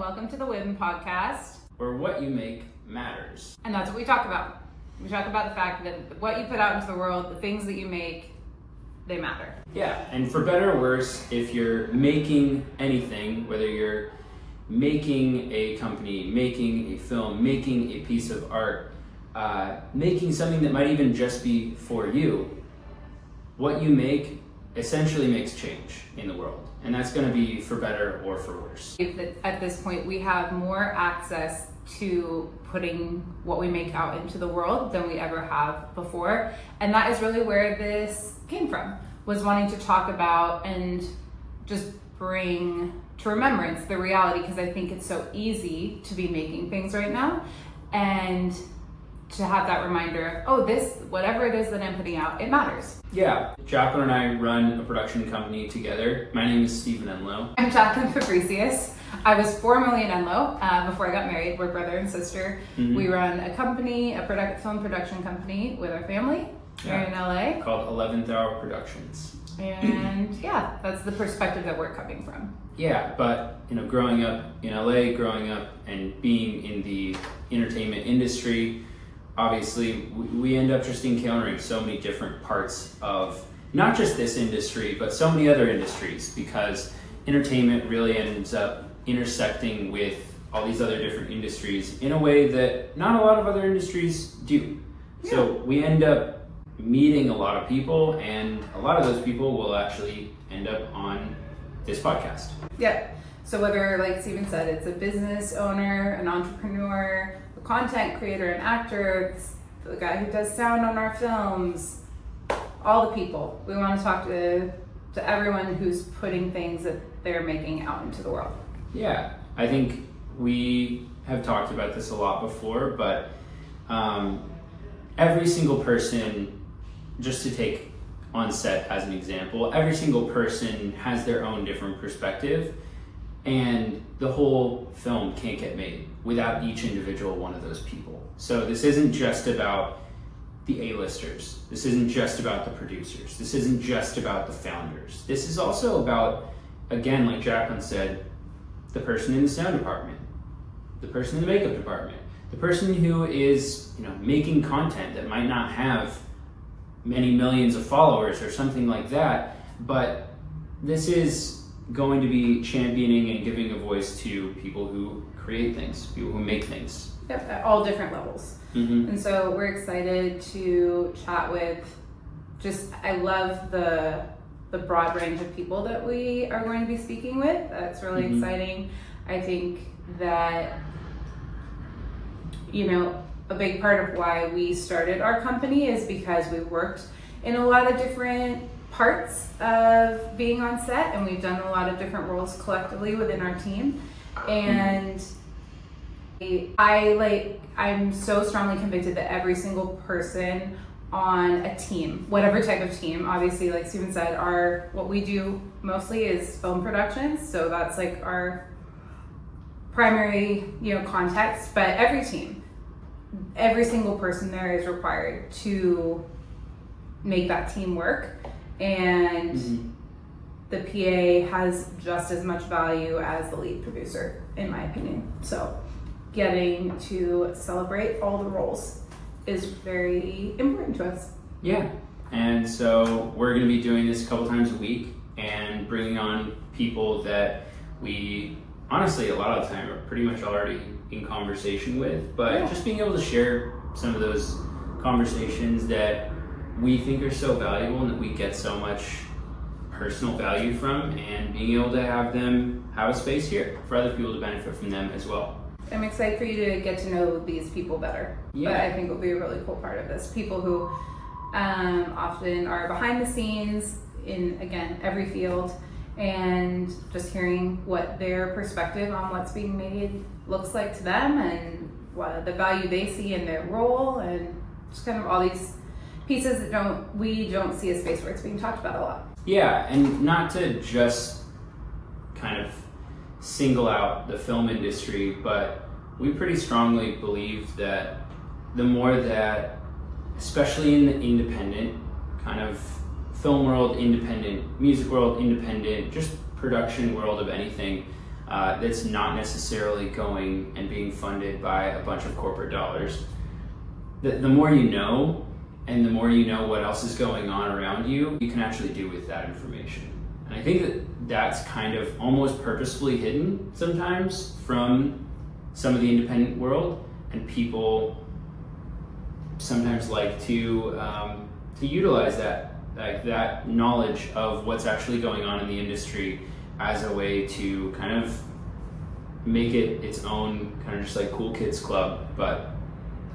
Welcome to the WYMM Podcast, where what you make matters. And that's what we talk about. We talk about the fact that what you put out into the world, the things that you make, they matter. Yeah, and for better or worse, if you're making anything, whether you're making a company, making a film, making a piece of art, making something that might even just be for you, what you make essentially makes change in the world. And that's going to be for better or for worse. At this point, we have more access to putting what we make out into the world than we ever have before. And that is really where this came from, was wanting to talk about and just bring to remembrance the reality, because I think it's so easy to be making things right now and to have that reminder of, this, whatever it is that I'm putting out, it matters. Yeah, Jacqueline and I run a production company together. My name is Stephen Enlow. I'm Jacqueline Fabricius. I was formerly an Enlow before I got married. We're brother and sister. Mm-hmm. We run a company, film production company with our family here in LA. Called 11th Hour Productions. And yeah, that's the perspective that we're coming from. Yeah, but growing up in LA, growing up and being in the entertainment industry, obviously we end up just encountering so many different parts of not just this industry, but so many other industries, because entertainment really ends up intersecting with all these other different industries in a way that not a lot of other industries do. Yeah. So we end up meeting a lot of people, and a lot of those people will actually end up on this podcast. Yeah. So whether, like Stephen said, it's a business owner, an entrepreneur, a content creator, an actor, the guy who does sound on our films, all the people. We want to talk to everyone who's putting things that they're making out into the world. Yeah, I think we have talked about this a lot before, but every single person, just to take on set as an example, every single person has their own different perspective, and the whole film can't get made without each individual one of those people. So this isn't just about the A-listers. This isn't just about the producers. This isn't just about the founders. This is also about, again, like Jacqueline said, the person in the sound department, the person in the makeup department, the person who is making content that might not have many millions of followers or something like that, but this is going to be championing and giving a voice to people who create things, people who make things. Yep, at all different levels. Mm-hmm. And so we're excited to chat with I love the broad range of people that we are going to be speaking with. That's really exciting. I think that, a big part of why we started our company is because we worked in a lot of different parts of being on set, and we've done a lot of different roles collectively within our team. And I'm so strongly convicted that every single person on a team, whatever type of team, obviously, like Stephen said, what we do mostly is film productions, so that's like our primary context. But every team, every single person there is required to make that team work, and the PA has just as much value as the lead producer, in my opinion. So getting to celebrate all the roles is very important to us. Yeah, and so we're going to be doing this a couple times a week and bringing on people that we honestly a lot of the time are pretty much already in conversation with, but just being able to share some of those conversations that we think are so valuable and that we get so much personal value from, and being able to have them have a space here for other people to benefit from them as well. I'm excited for you to get to know these people better. Yeah. But I think will be a really cool part of this. People who often are behind the scenes in, again, every field, and just hearing what their perspective on what's being made looks like to them, and what the value they see in their role, and just kind of all these pieces that we don't see a space where it's being talked about a lot. Yeah, and not to just kind of single out the film industry, but we pretty strongly believe that the more that, especially in the independent kind of film world, independent music world, independent just production world of anything, that's not necessarily going and being funded by a bunch of corporate dollars. The more you know, and the more you know what else is going on around you, you can actually do with that information. And I think that that's kind of almost purposefully hidden sometimes from some of the independent world, and people sometimes like to utilize that, like that knowledge of what's actually going on in the industry as a way to kind of make it its own kind of just like cool kids club. But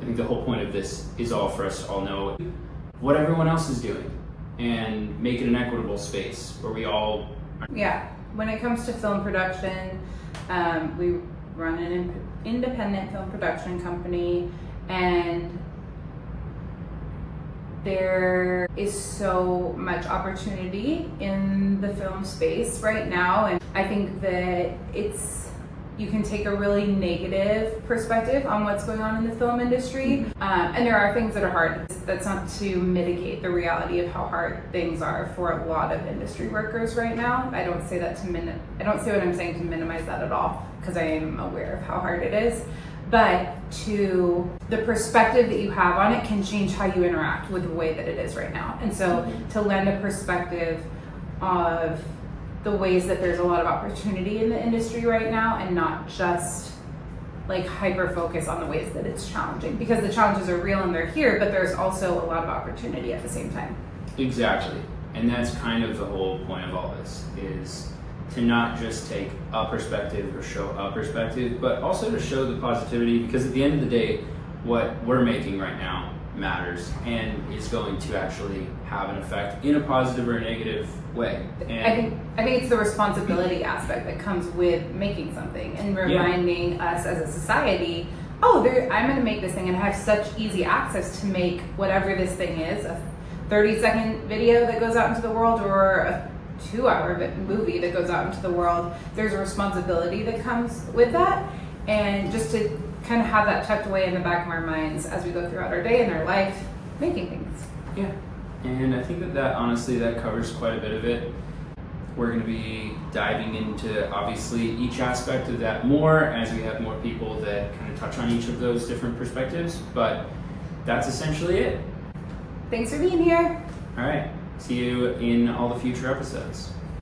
I think the whole point of this is all for us to all know what everyone else is doing and make it an equitable space where we all are. Yeah, when it comes to film production, we run an independent film production company, and there is so much opportunity in the film space right now, and I think that you can take a really negative perspective on what's going on in the film industry, and there are things that are hard. That's not to mitigate the reality of how hard things are for a lot of industry workers right now. I don't say what I'm saying to minimize that at all, because I am aware of how hard it is. But the perspective that you have on it can change how you interact with the way that it is right now. And so to lend a perspective of the ways that there's a lot of opportunity in the industry right now, and not just like hyper focus on the ways that it's challenging, because the challenges are real and they're here, but there's also a lot of opportunity at the same time. Exactly. And that's kind of the whole point of all this, is to not just take a perspective or show a perspective, but also to show the positivity, because at the end of the day, what we're making right now matters and is going to actually have an effect in a positive or a negative way. And I think it's the responsibility aspect that comes with making something and reminding us as a society, I'm going to make this thing, and I have such easy access to make whatever this thing is, a 30-second video that goes out into the world or a 2-hour movie that goes out into the world. There's a responsibility that comes with that, and just to kind of have that tucked away in the back of our minds as we go throughout our day and our life making things. Yeah, and I think that honestly that covers quite a bit of it. We're going to be diving into obviously each aspect of that more as we have more people that kind of touch on each of those different perspectives, but that's essentially it. Thanks for being here. All right, see you in all the future episodes.